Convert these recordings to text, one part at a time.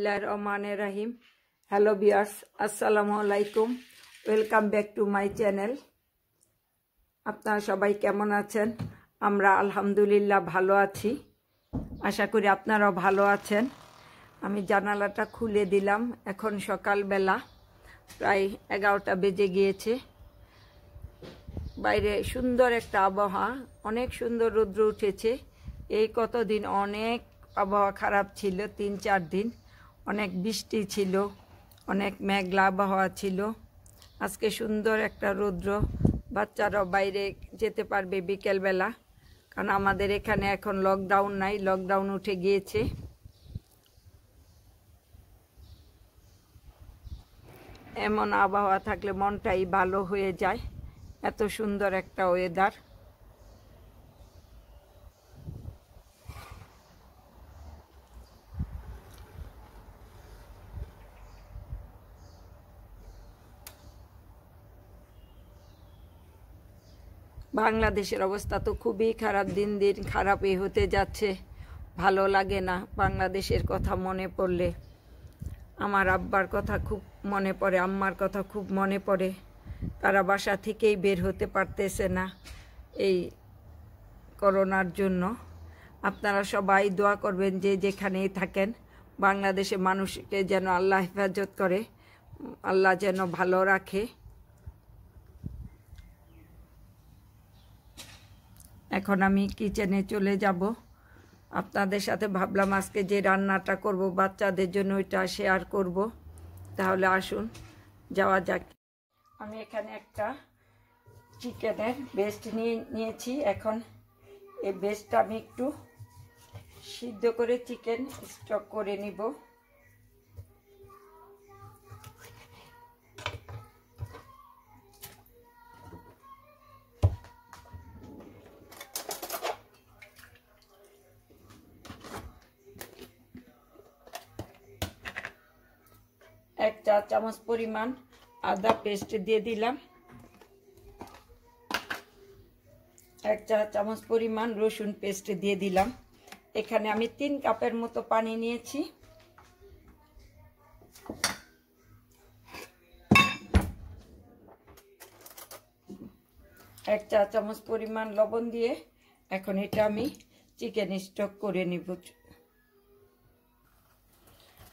बिस्मिल्लाहिर्रहमानिर्रहीम। Hello viewers, আসসালামু আলাইকুম। Welcome back to my channel. আপনারা সবাই কেমন আছেন? আমরা আলহামদুলিল্লাহ ভালো আছি। আশা করি আপনারাও ভালো আছেন। আমি জানালাটা খুলে দিলাম। এখন সকালবেলা প্রায় 11টা বেজে গিয়েছে। বাইরে সুন্দর একটা আবহাওয়া, অনেক সুন্দর রৌদ্র উঠেছে। এই কতদিন অনেক আবহাওয়া খারাপ ছিল, 3-4 দিন অনেক বৃষ্টি ছিল, অনেক মেঘলা আবহাওয়া ছিল। আজকে সুন্দর একটা রৌদ্র, বাচ্চারাও বাইরে যেতে পারবে বিকেলবেলা, কারণ আমাদের এখানে এখন লকডাউন নাই, লকডাউন উঠে গিয়েছে। এমন আবহাওয়া থাকলে মনটাই ভালো হয়ে যায়, এত সুন্দর একটা ওয়েদার। বাংলাদেশের অবস্থা তো খুবই খারাপ, দিন দিন খারাপই হতে যাচ্ছে। ভালো লাগে না বাংলাদেশের কথা মনে পড়লে। আমার আব্বার কথা খুব মনে পড়ে, আম্মার কথা খুব মনে পড়ে। তারা বাসা থেকেই বের হতে পারতেছে না এই করোনার জন্য। আপনারা সবাই দোয়া করবেন যে যেখানেই থাকেন, বাংলাদেশে মানুষকে যেন আল্লাহ হেফাজত করে, আল্লাহ যেন ভালো রাখে। এখন আমি কিচেনে চলে যাব। আপনাদের সাথে ভাবলাম আজকে যে রান্নাটা করব বাচ্চাদের জন্য ওইটা শেয়ার করব। তাহলে আসুন যাওয়া যাক। আমি এখানে একটা চিকেনের বেস্ট নিয়েছি। এখন এই বেস্টটা আমি একটু সিদ্ধ করে চিকেন স্টক করে নিব। এক চা চামচ পরিমাণ আদা পেস্ট দিয়ে দিলাম। এক চা চামচ পরিমাণ রসুন পেস্ট দিয়ে দিলাম। এখানে আমি 3 কাপের মতো পানি নিয়েছি। এক চা চামচ পরিমাণ লবণ দিয়ে এখন এটা আমি চিকেন স্টক করে নিব।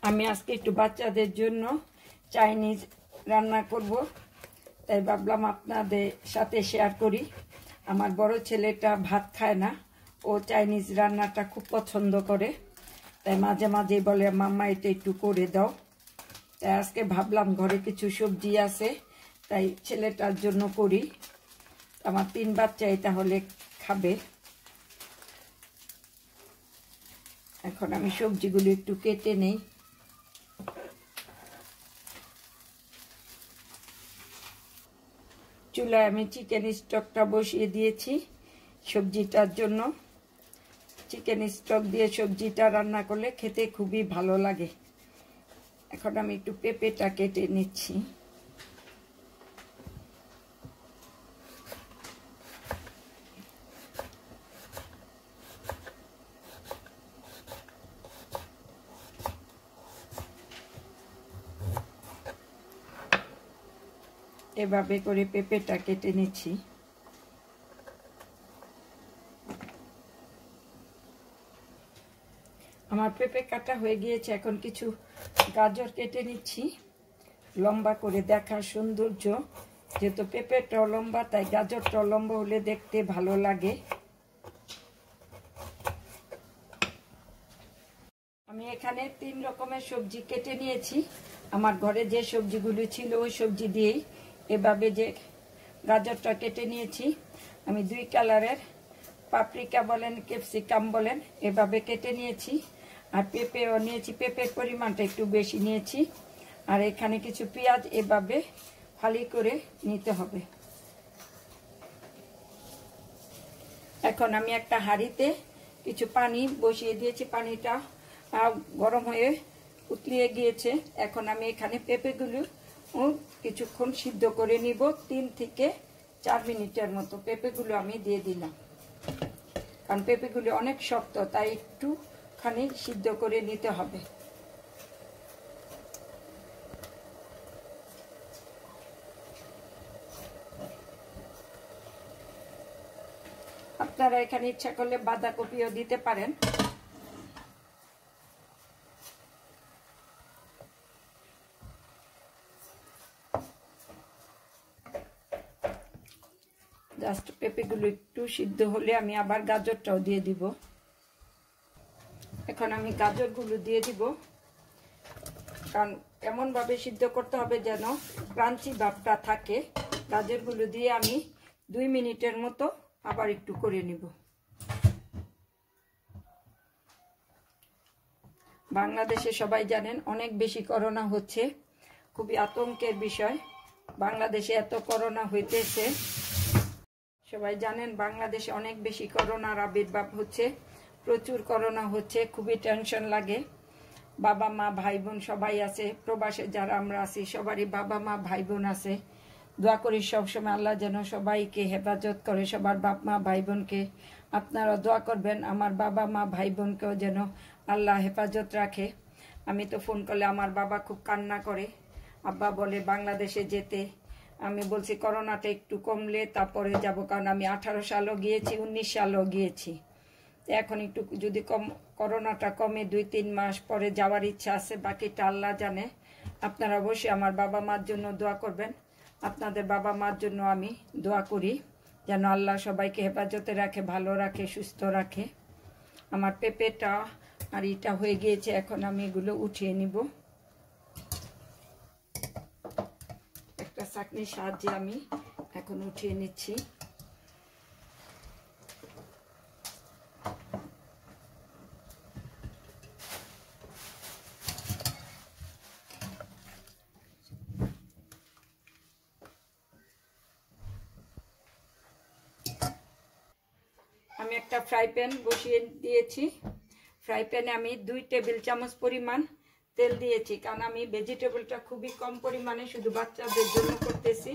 আমি আজকে একটু বাচ্চাদের জন্য চাইনিজ রান্না করব, তাই ভাবলাম আপনাদের সাথে শেয়ার করি। আমার বড় ছেলেটা ভাত খায় না, ও চাইনিজ রান্নাটা খুব পছন্দ করে, তাই মাঝে মাঝেই বলে মাম্মা এটা একটু করে দাও। তাই আজকে ভাবলাম ঘরে কিছু সবজি আছে, তাই ছেলেটার জন্য করি। আমার 3 বাচ্চাই তাহলে খাবে। এখন আমি সবজিগুলো একটু কেটে নেই। চুলায় আমি চিকেন স্টকটা বসিয়ে দিয়েছি সবজিটার জন্য। চিকেন স্টক দিয়ে সবজিটা রান্না করলে খেতে খুবই ভালো লাগে। এখন আমি একটু পেঁপেটা কেটে নিচ্ছি। এভাবে করে পেঁপেটা কেটে নিচ্ছি। আমার পেঁপে কাটা হয়ে গিয়েছে। এখন কিছু গাজর কেটে নিচ্ছি লম্বা করে, দেখার সৌন্দর্য। যেহেতু পেঁপেটাও লম্বা, তাই গাজরটাও লম্বা হলে দেখতে ভালো লাগে। আমি এখানে 3 রকমের সবজি কেটে নিয়েছি। আমার ঘরে যে সবজিগুলি ছিল ওই সবজি দিয়েই এভাবে যে গাজরটা কেটে নিয়েছি। আমি 2 কালারের পাপরিকা বলেন ক্যাপসিকাম বলেন এভাবে কেটে নিয়েছি। আর পেঁপেও নিয়েছি, পেঁপের পরিমাণটা একটু বেশি নিয়েছি। আর এখানে কিছু পেঁয়াজ এভাবে ফালি করে নিতে হবে। এখন আমি একটা হাঁড়িতে কিছু পানি বসিয়ে দিয়েছি। পানিটা গরম হয়ে উতলিয়ে গিয়েছে। এখন আমি এখানে পেঁপেগুলো কিছুক্ষণ সিদ্ধ করে নিব। 3 থেকে 4 মিনিটের মতো পেঁপেগুলো আমি দিয়ে দিলাম, কারণ পেঁপেগুলো অনেক শক্ত, তাই একটুখানি সিদ্ধ করে নিতে হবে। আপনারা এখানে ইচ্ছা করলে বাঁধাকপিও দিতে পারেন। জাস্ট পেঁপেগুলো একটু সিদ্ধ হলে আমি আবার গাজরটাও দিয়ে দিব। এখন আমি গাজরগুলো দিয়ে দিব, কারণ এমনভাবে সিদ্ধ করতে হবে যেন ক্রাঞ্চি ভাবটা থাকে। গাজরগুলো দিয়ে আমি 2 মিনিটের মতো আবার একটু করে নিব। বাংলাদেশে সবাই জানেন অনেক বেশি করোনা হচ্ছে, খুবই আতঙ্কের বিষয়। বাংলাদেশে এত করোনা হইতেছে, সবাই জানেন বাংলাদেশে অনেক বেশি করোনার আবির্ভাব হচ্ছে, প্রচুর করোনা হচ্ছে, খুবই টেনশন লাগে। বাবা মা ভাই বোন সবাই আছে, প্রবাসে যারা আমরা আছি সবারই বাবা মা ভাই বোন আছে। দোয়া করি সবসময় আল্লাহ যেন সবাইকে হেফাজত করে, সবার বাপ মা ভাই বোনকে। আপনারা দোয়া করবেন আমার বাবা মা ভাই বোনকেও যেন আল্লাহ হেফাজত রাখে। আমি তো ফোন করলে আমার বাবা খুব কান্না করে, আব্বা বলে বাংলাদেশে যেতে। আমি বলছি করোনাটা একটু কমলে তারপরে যাব, কারণ আমি 18 সালও গিয়েছি, 19 সালও গিয়েছি। এখন একটু যদি করোনাটা কমে 2-3 মাস পরে যাওয়ার ইচ্ছা আছে, বাকিটা আল্লাহ জানে। আপনারা অবশ্যই আমার বাবা মার জন্য দোয়া করবেন। আপনাদের বাবা মার জন্য আমি দোয়া করি যেন আল্লাহ সবাইকে হেফাজতে রাখে, ভালো রাখে, সুস্থ রাখে। আমার পেঁপেটা আর এটা হয়ে গিয়েছে, এখন আমি এগুলো উঠিয়ে নিব। একটা চাকনির সাহায্যে আমি এখন উঠিয়ে নিচ্ছি। আমি একটা ফ্রাই প্যান বসিয়ে দিয়েছি। ফ্রাই প্যানে আমি 2 টেবিল চামচ পরিমাণ তেল দিয়েছি, কারণ আমি ভেজিটেবলটা খুবই কম পরিমাণে শুধু বাচ্চাদের জন্য করতেছি।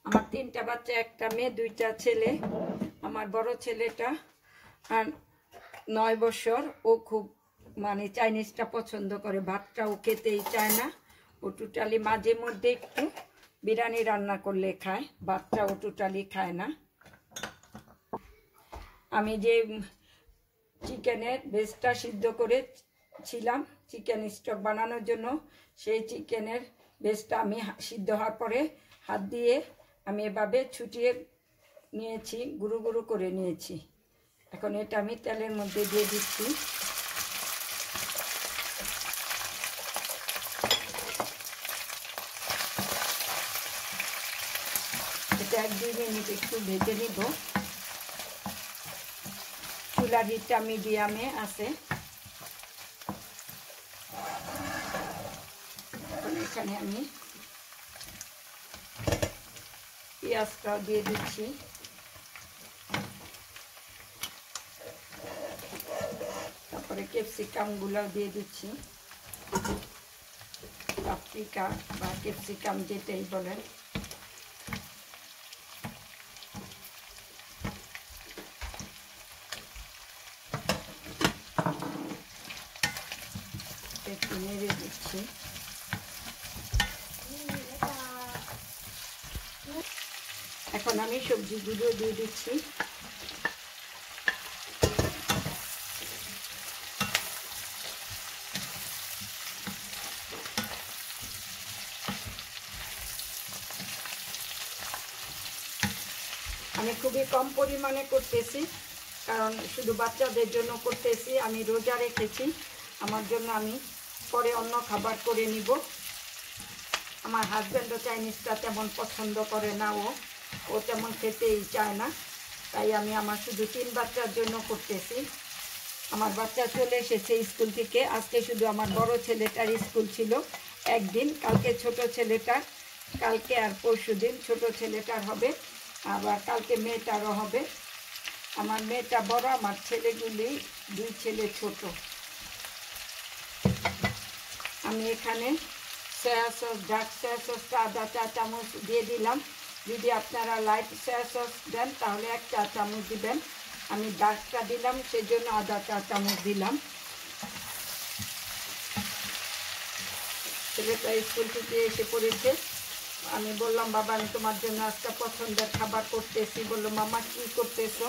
আমার 3টা বাচ্চা, একটা মেয়ে 2টা ছেলে। আমার বড় ছেলেটা 9 বছর, ও খুব চাইনিজটা পছন্দ করে, ভাতটাও খেতেই চায় না। ও টোটালি মাঝে মধ্যে একটু বিরিয়ানি রান্না করলে খায়, ভাতটা ও টোটালি খায় না। আমি যে চিকেনের বেসটা সিদ্ধ করেছিলাম চিকেন স্টক বানানোর জন্য, সেই চিকেনের বেসটা আমি সিদ্ধ হওয়ার পরে হাত দিয়ে আমি এভাবে ছুটিয়ে নিয়েছি, গুঁড়ো গুঁড়ো করে নিয়েছি। এখন এটা আমি তেলের মধ্যে দিয়ে দিচ্ছি। এটা 1-2 মিনিট একটু ভেজে নিব। চুলার হিটটা মিডিয়ামে আছে। এখন এখানে আমি পেঁয়াজটা দিয়ে দিচ্ছি। তারপরে ক্যাপসিকামগুলো দিয়ে দিচ্ছি, পাপরিকা বা ক্যাপসিকাম যেটাই বলেন। একটু নেড়ে দিচ্ছি। এখন আমি সবজিগুলো দিয়ে দিচ্ছি। আমি খুবই কম পরিমাণে করতেছি, কারণ শুধু বাচ্চাদের জন্য করতেছি। আমি রোজা রেখেছি, আমার জন্য আমি পরে অন্য খাবার করে নিব। আমার হাজব্যান্ডও চাইনিজটা তেমন পছন্দ করে না, ও তেমন খেতেই চায় না। তাই আমি আমার শুধু 3 বাচ্চার জন্য করতেছি। আমার বাচ্চা চলে এসেছে স্কুল থেকে। আজকে শুধু আমার বড় ছেলেটার স্কুল ছিল একদিন, কালকে ছোট ছেলেটার, কালকে আর পরশু দিন ছোট ছেলেটার হবে, আবার কালকে মেয়েটারও হবে। আমার মেয়েটা বড়, আমার ছেলেগুলি 2 ছেলে ছোট। আমি এখানে সয়া সস, ডার্ক সয়া সসটা আধা চা চামচ দিয়ে দিলাম। যদি আপনারা লাইট সয়া সস দেন তাহলে 1 চা চামচ দিবেন। আমি ডার্কটা দিলাম সেজন্য আধা চা চামচ দিলাম। ছেলেটা স্কুল থেকে এসে পড়েছে, আমি বললাম বাবা আমি তোমার জন্য আজকে পছন্দের খাবার করতেছি। বললো মামা কি করতেছো?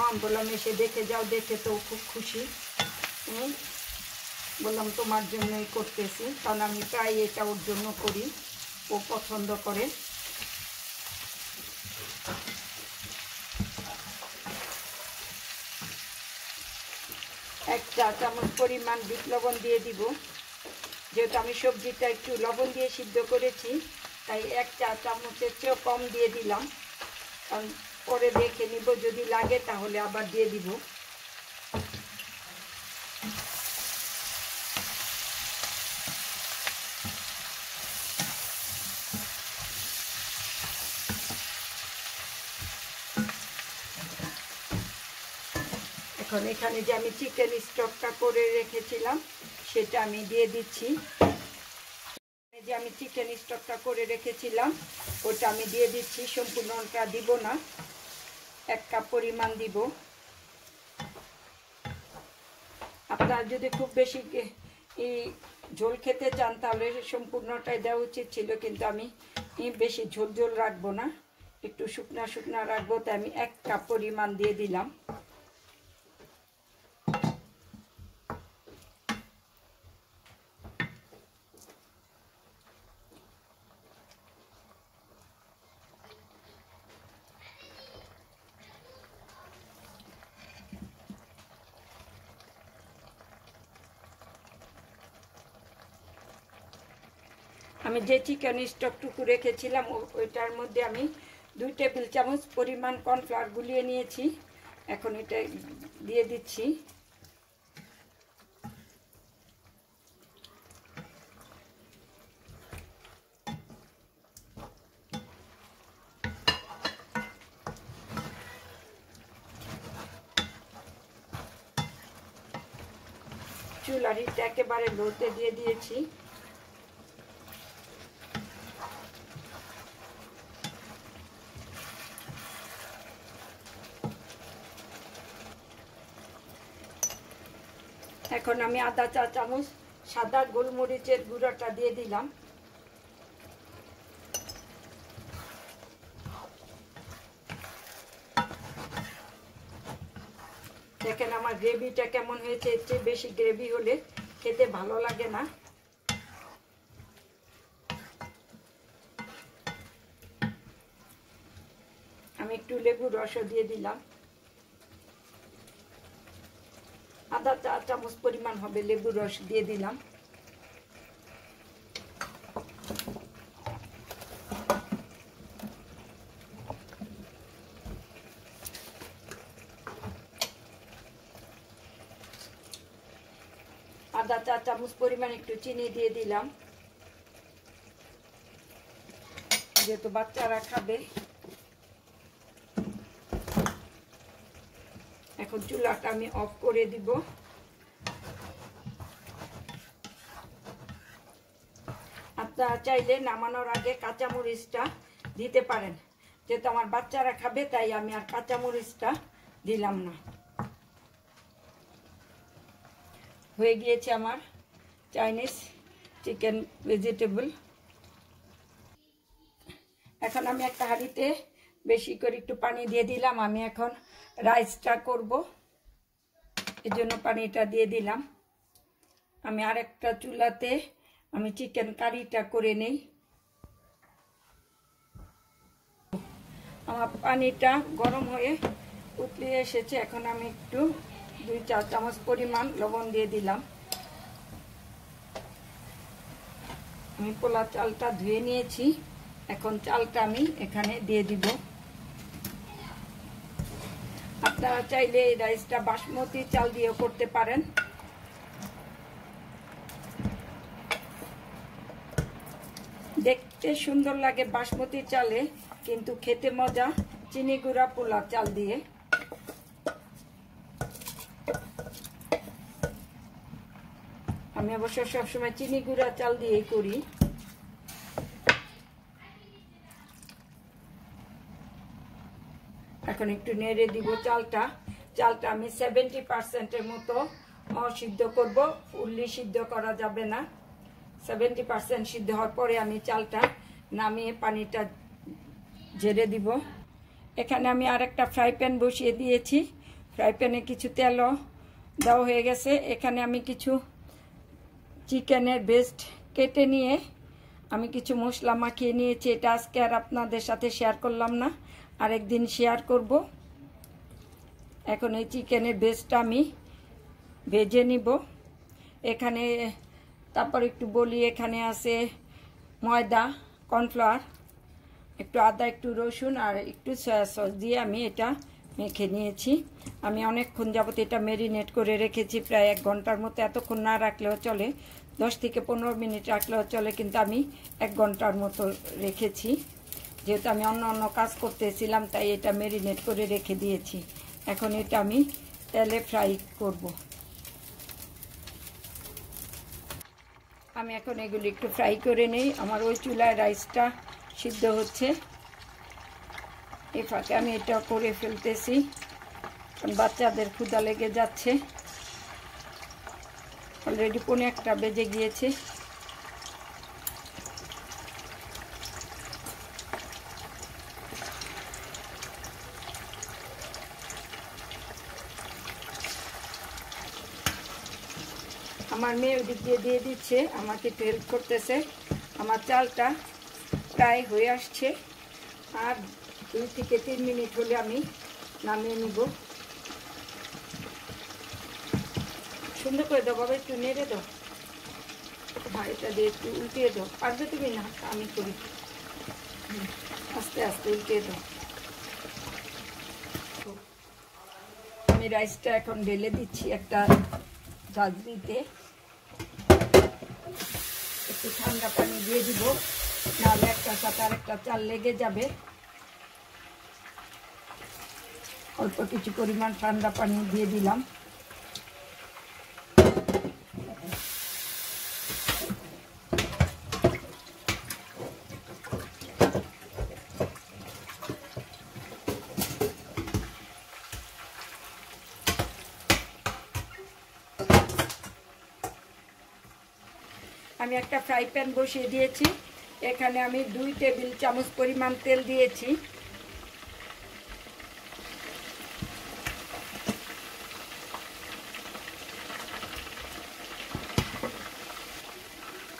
আমি বললাম এসে দেখে যাও, দেখে তো খুব খুশি। বললাম তোমার জন্যই করতেছি, কারণ আমি প্রায় এটা ওর জন্য করি, ও পছন্দ করে। এক চা চামচ পরিমাণ বিট লবণ দিয়ে দিব। যেহেতু আমি সবজিটা একটু লবণ দিয়ে সিদ্ধ করেছি, তাই এক চা চামচের চেয়েও কম দিয়ে দিলাম, কারণ পরে দেখে নিব, যদি লাগে তাহলে আবার দিয়ে দিব। এখন এখানে যে আমি চিকেন স্টকটা করে রেখেছিলাম সেটা আমি দিয়ে দিচ্ছি। যে আমি চিকেন স্টকটা করে রেখেছিলাম ওটা আমি দিয়ে দিচ্ছি। সম্পূর্ণটা দিব না, 1 কাপ পরিমাণ দিব। আপনারা যদি খুব বেশি ঝোল খেতে চান তাহলে সম্পূর্ণটাই দেওয়া উচিত ছিল, কিন্তু আমি বেশি ঝোল ঝোল রাখবো না, একটু শুকনা শুকনা রাখবো, তাই আমি 1 কাপ পরিমাণ দিয়ে দিলাম। আমি যে চিকেন স্টকটুকু রেখেছিলাম ওইটার মধ্যে আমি 2 টেবিল চামচ পরিমাণ কর্নফ্লাওয়ার গুলিয়ে নিয়েছি। এখন এটা দিয়ে দিচ্ছি। চুলার হিটটা একেবারে লোতে দিয়ে দিয়েছি। এখন আমি আধা চা চামচ সাদা গোলমরিচের গুঁড়োটা দিয়ে দিলাম। দেখেন আমার গ্রেভিটা কেমন হয়েছে। এর চেয়ে বেশি গ্রেভি হলে খেতে ভালো লাগে না। আমি একটু লেবুর রসও দিয়ে দিলাম, আধা চা চামচ পরিমাণ হবে লেবুর রস দিয়ে দিলাম। আধা চা চামচ পরিমাণ একটু চিনি দিয়ে দিলাম, যেহেতু বাচ্চারা খাবে। এখন চুলাটা আমি অফ করে দিব। আপনারা চাইলে নামানোর আগে কাঁচামরিচটা দিতে পারেন, যেহেতু আমার বাচ্চারা খাবে তাই আমি আর কাঁচামরিচটা দিলাম না। হয়ে গিয়েছে আমার চাইনিজ চিকেন ভেজিটেবল। এখন আমি একটা হাঁড়িতে বেশি করে একটু পানি দিয়ে দিলাম। আমি এখন রাইসটা করব, এর জন্য পানিটা দিয়ে দিলাম। আমি আরেকটা চুলাতে আমি চিকেন কারিটা করে নেই। আমার পানিটা গরম হয়ে উতলে এসেছে। এখন আমি একটু 2 চা চামচ পরিমাণ লবণ দিয়ে দিলাম। আমি পোলা চালটা ধুয়ে নিয়েছি, এখন চালটা আমি এখানে দিয়ে দিব। আপনারা চাইলে এই রাইসটা বাসমতি চাল দিয়েও করতে পারেন। দেখতে সুন্দর লাগে বাসমতি চালে, কিন্তু খেতে মজা চিনি গুঁড়া পোলা চাল দিয়ে। আমি অবশ্য সবসময় চিনি গুঁড়া চাল দিয়েই করি। এখন একটু নেড়ে দিব চালটা। চালটা আমি 70% মতো সিদ্ধ করব, ফুললি সিদ্ধ করা যাবে না। 70% সিদ্ধ হওয়ার পরে আমি চালটা নামিয়ে পানিটা ঝেড়ে দিব। এখানে আমি আরেকটা ফ্রাই প্যান বসিয়ে দিয়েছি। ফ্রাই প্যানে কিছু তেলও দেওয়া হয়ে গেছে। এখানে আমি কিছু চিকেনের ব্রেস্ট কেটে নিয়ে আমি কিছু মশলা মাখিয়ে নিয়েছি। এটা আজকে আর আপনাদের সাথে শেয়ার করলাম না, আরেকদিন শেয়ার করব। এখন এই চিকেনের ব্রেস্টটা আমি ভেজে নিব। এখানে তারপর একটু বলি, এখানে আছে ময়দা, কর্নফ্লাওয়ার, একটু আদা, একটু রসুন আর একটু সয়া সস দিয়ে আমি এটা মেখে নিয়েছি। আমি অনেকক্ষণ যাবত এটা ম্যারিনেট করে রেখেছি, প্রায় 1 ঘন্টার মতো। এতক্ষণ না রাখলেও চলে, 10 থেকে 15 মিনিট রাখলেও চলে, কিন্তু আমি 1 ঘন্টার মতো রেখেছি। যেহেতু আমি অন্য কাজ করতেছিলাম, তাই এটা ম্যারিনেট করে রেখে দিয়েছি। এখন এটা আমি তেলে ফ্রাই করব। আমি এখন এগুলি একটু ফ্রাই করে নেই। আমার ওই চুলায় রাইসটা সিদ্ধ হচ্ছে, এই ফাঁকে আমি এটা করে ফেলতেছি, কারণ বাচ্চাদের ক্ষুধা লেগে যাচ্ছে। অলরেডি 1:15 বেজে গিয়েছে। আমার মেয়ে ওদিক দিয়ে দিচ্ছে, আমাকে একটু হেল্প করতেছে। আমার চালটা প্রায় হয়ে আসছে, আর 2 থেকে 3 মিনিট হলে আমি নামিয়ে নিব। সুন্দর করে দাও বাবা, একটু নেড়ে দাও। হ্যাঁ, এটা দিয়ে একটু উল্টিয়ে দাও। পারবে তুমি? না, আমি করি। আস্তে আস্তে উল্টিয়ে দাও। আমি রাইসটা এখন ঢেলে দিচ্ছি একটা ঝাঁঝরিতে। একটু ঠান্ডা পানি দিয়ে দিব, নাহলে একটা সাথে আরেকটা চাল লেগে যাবে। অল্প কিছু পরিমাণ ঠান্ডা পানি দিয়ে দিলাম। আমি একটা ফ্রাই প্যান বসিয়ে দিয়েছি। এখানে আমি 2 টেবিল চামচ পরিমাণ তেল দিয়েছি।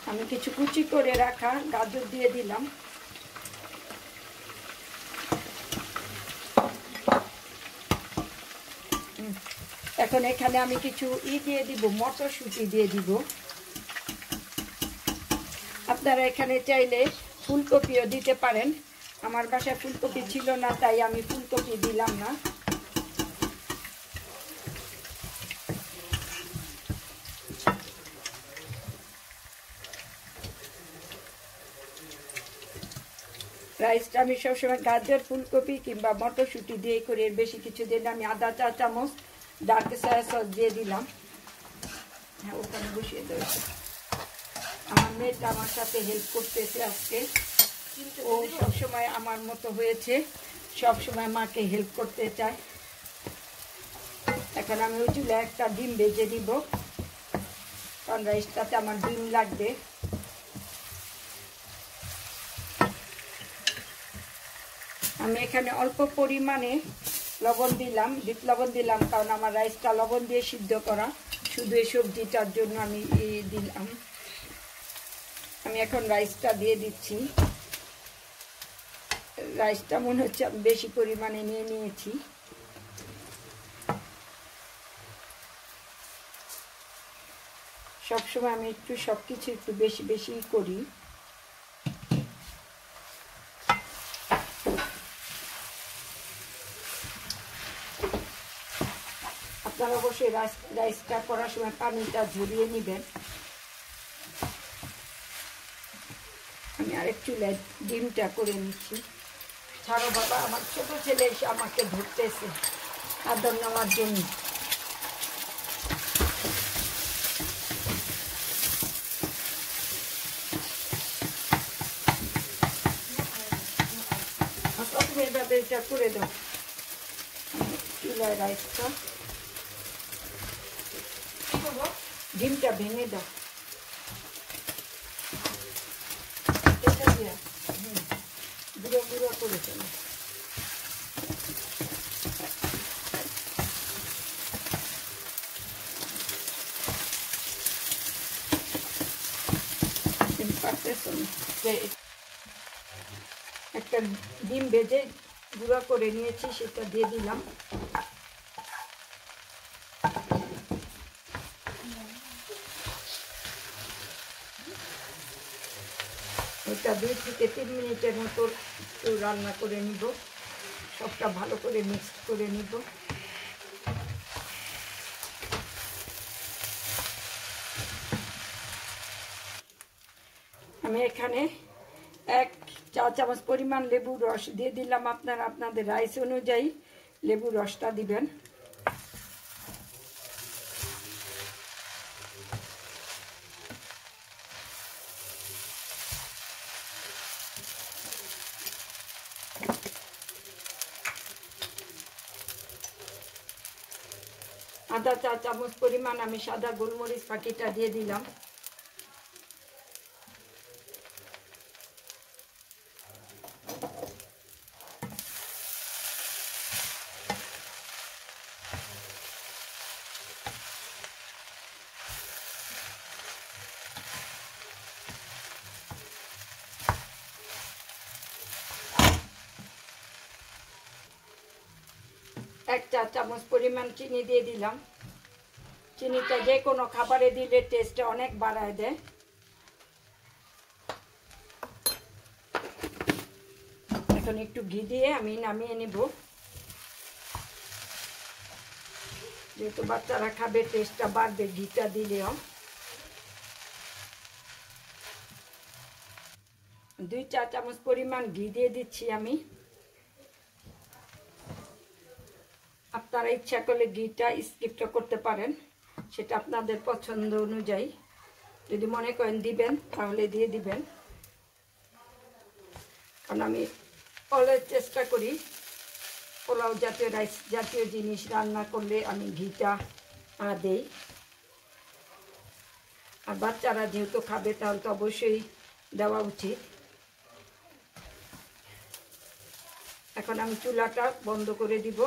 আমি কিছু কুচি করে রাখা গাজর দিয়ে দিলাম। এখন এখানে আমি কিছু দিয়ে দিব, মটরশুঁটি দিয়ে দিব। আপনারা এখানে চাইলে ফুলকপিও দিতে পারেন। আমার বাসায় ফুলকপি ছিল না, তাই আমি ফুলকপি দিলাম না। রাইসটা আমি সবসময় গাজর, ফুলকপি কিংবা মটরশুঁটি দিয়ে করি, এর বেশি কিছু দিন। আমি আধা চা চামচ ডার্ক সয়া সস দিয়ে দিলাম। হ্যাঁ, ওখানে বসিয়ে দেবো। আমার মেয়েটা আমার সাথে হেল্প করতেছে আজকে। ও সবসময় আমার মতো হয়েছে, সবসময় মাকে হেল্প করতে চায়। এখন আমি ওই চুলায় একটা ডিম ভেজে দিব, কারণ রাইসটাতে আমার ডিম লাগবে। আমি এখানে অল্প পরিমাণে লবণ দিলাম, বিট লবণ দিলাম, কারণ আমার রাইসটা লবণ দিয়ে সিদ্ধ করা। শুধু এই সবজিটার জন্য আমি দিলাম। আমি এখন রাইসটা দিয়ে দিচ্ছি। রাইসটা মনে হচ্ছে আমি বেশি পরিমাণে নিয়ে নিয়েছি। সবসময় আমি একটু সবকিছু একটু বেশি বেশি করি। আপনারা অবশ্যই রাইসটা করার সময় পানিটা ঝরিয়ে নেবেন। আমি আরেক চুলায় ডিমটা করে নিচ্ছি। ছাড়ো বাবা, আমার ছোট ছেলে এসে আমাকে ধরতেছে আদর নেওয়ার জন্য। তুমি এভাবে এটা করে দাও। চুলায় রাইসটা, ডিমটা ভেঙে দাও। গুঁড়ো গুঁড়ো করে ফেলি। একটা ডিম ভেজে গুঁড়া করে নিয়েছি, সেটা দিয়ে দিলাম। এটা 2 থেকে 3 মিনিটের মতো একটু রান্না করে নিব, সবটা ভালো করে মিক্স করে নিব। আমি এখানে 1 চা চামচ পরিমাণ লেবুর রস দিয়ে দিলাম। আপনারা আপনাদের রাইস অনুযায়ী লেবুর রসটা দিবেন। আধা চা চামচ পরিমাণ আমি সাদা গোলমরিচ ফাঁকিটা দিয়ে দিলাম। এক চা চামচ পরিমাণ চিনি দিয়ে দিলাম। চিনিটা যে কোনো খাবারে দিলে টেস্টটা অনেক বাড়ায় দেয়। এখন একটু ঘি দিয়ে আমি নামিয়ে নিব। যেহেতু বাচ্চারা খাবে, টেস্টটা বাড়বে ঘিটা দিলেও। 2 চা চামচ পরিমাণ ঘি দিয়ে দিচ্ছি আমি। আপনারা ইচ্ছা করলে ঘিটা স্কিপটা করতে পারেন, সেটা আপনাদের পছন্দ অনুযায়ী। যদি মনে করেন দিবেন তাহলে দিয়ে দিবেন। কারণ আমি অলওয়েজ চেষ্টা করি পোলাও জাতীয়, রাইস জাতীয় জিনিস রান্না করলে আমি ঘিটা দেই। আর বাচ্চারা যেহেতু খাবে, তাহলে তো অবশ্যই দেওয়া উচিত। এখন আমি চুলাটা বন্ধ করে দিব।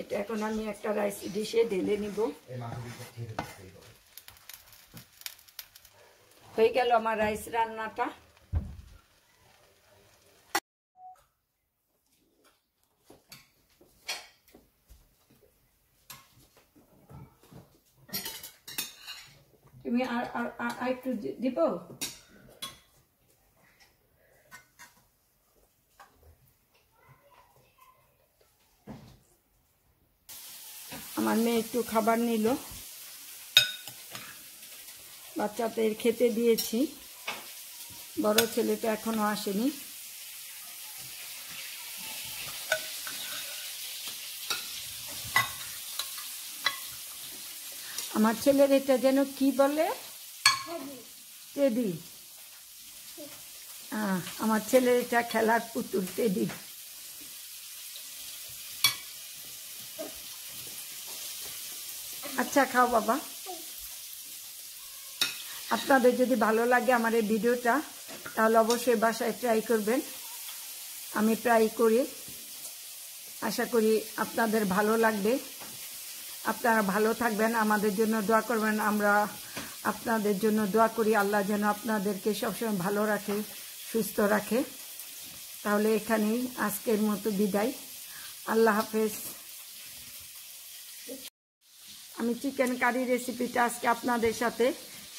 এটা এখন আমি একটা রাইস ডিশে ঢেলে নিব। হয়ে গেল আমার রাইস রান্নাটা। তুমি আর একটু দিব? আমার মেয়ে একটু খাবার নিল, বাচ্চাদের খেতে দিয়েছি। বড় ছেলেটা এখনো আসেনি। আমার ছেলের এটা যেন কি বলে, টেডি। আমার ছেলের এটা খেলার পুতুল, টেডি। আচ্ছা খাও বাবা। আপনাদের যদি ভালো লাগে আমার এই ভিডিওটা, তাহলে অবশ্যই বাসায় ট্রাই করবেন। আমি ট্রাই করি, আশা করি আপনাদের ভালো লাগবে। আপনারা ভালো থাকবেন, আমাদের জন্য দোয়া করবেন। আমরা আপনাদের জন্য দোয়া করি, আল্লাহ যেন আপনাদেরকে সবসময় ভালো রাখে, সুস্থ রাখে। তাহলে এখানেই আজকের মতো বিদায়। আল্লাহ হাফেজ। আমি চিকেন কারি রেসিপিটা আজকে আপনাদের সাথে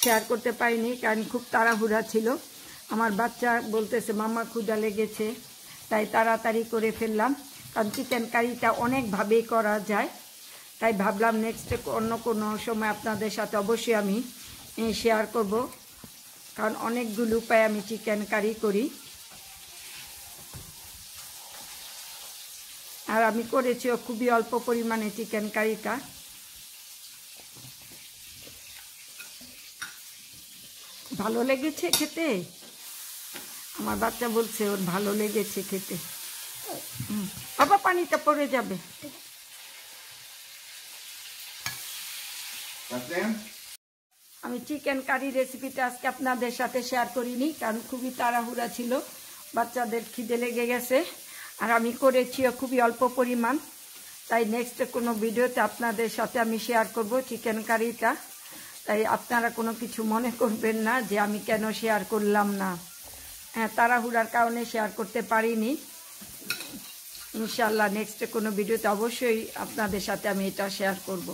শেয়ার করতে পারিনি, কারণ খুব তাড়াহুড়া ছিল। আমার বাচ্চা বলতেছে মাম্মা ক্ষুধা লেগেছে, তাই তাড়াতাড়ি করে ফেললাম। কারণ চিকেন কারিটা অনেকভাবেই করা যায়, তাই ভাবলাম নেক্সট অন্য কোনো সময় আপনাদের সাথে অবশ্যই আমি শেয়ার করব। কারণ অনেকগুলো উপায়ে আমি চিকেন কারি করি। আর আমি করেছিও খুবই অল্প পরিমাণে চিকেন কারিটা। ভালো লেগেছে খেতে? আমার বাচ্চা বলছে ওর ভালো লেগেছে খেতে। বাবা পানিটা পড়ে যাবে। আমি চিকেন কারি রেসিপিটা আজকে আপনাদের সাথে শেয়ার করিনি, কারণ খুবই তাড়াহুড়া ছিল, বাচ্চাদের খিদে লেগে গেছে, আর আমি করেছিও খুবই অল্প পরিমাণ। তাই নেক্সট কোনো ভিডিওতে আপনাদের সাথে আমি শেয়ার করব চিকেন কারিটা। তাই আপনারা কোনো কিছু মনে করবেন না যে আমি কেন শেয়ার করলাম না। হ্যাঁ, তাড়াহুড়ার কারণে শেয়ার করতে পারিনি। ইনশাআল্লাহ নেক্সট কোনো ভিডিওতে অবশ্যই আপনাদের সাথে আমি এটা শেয়ার করব।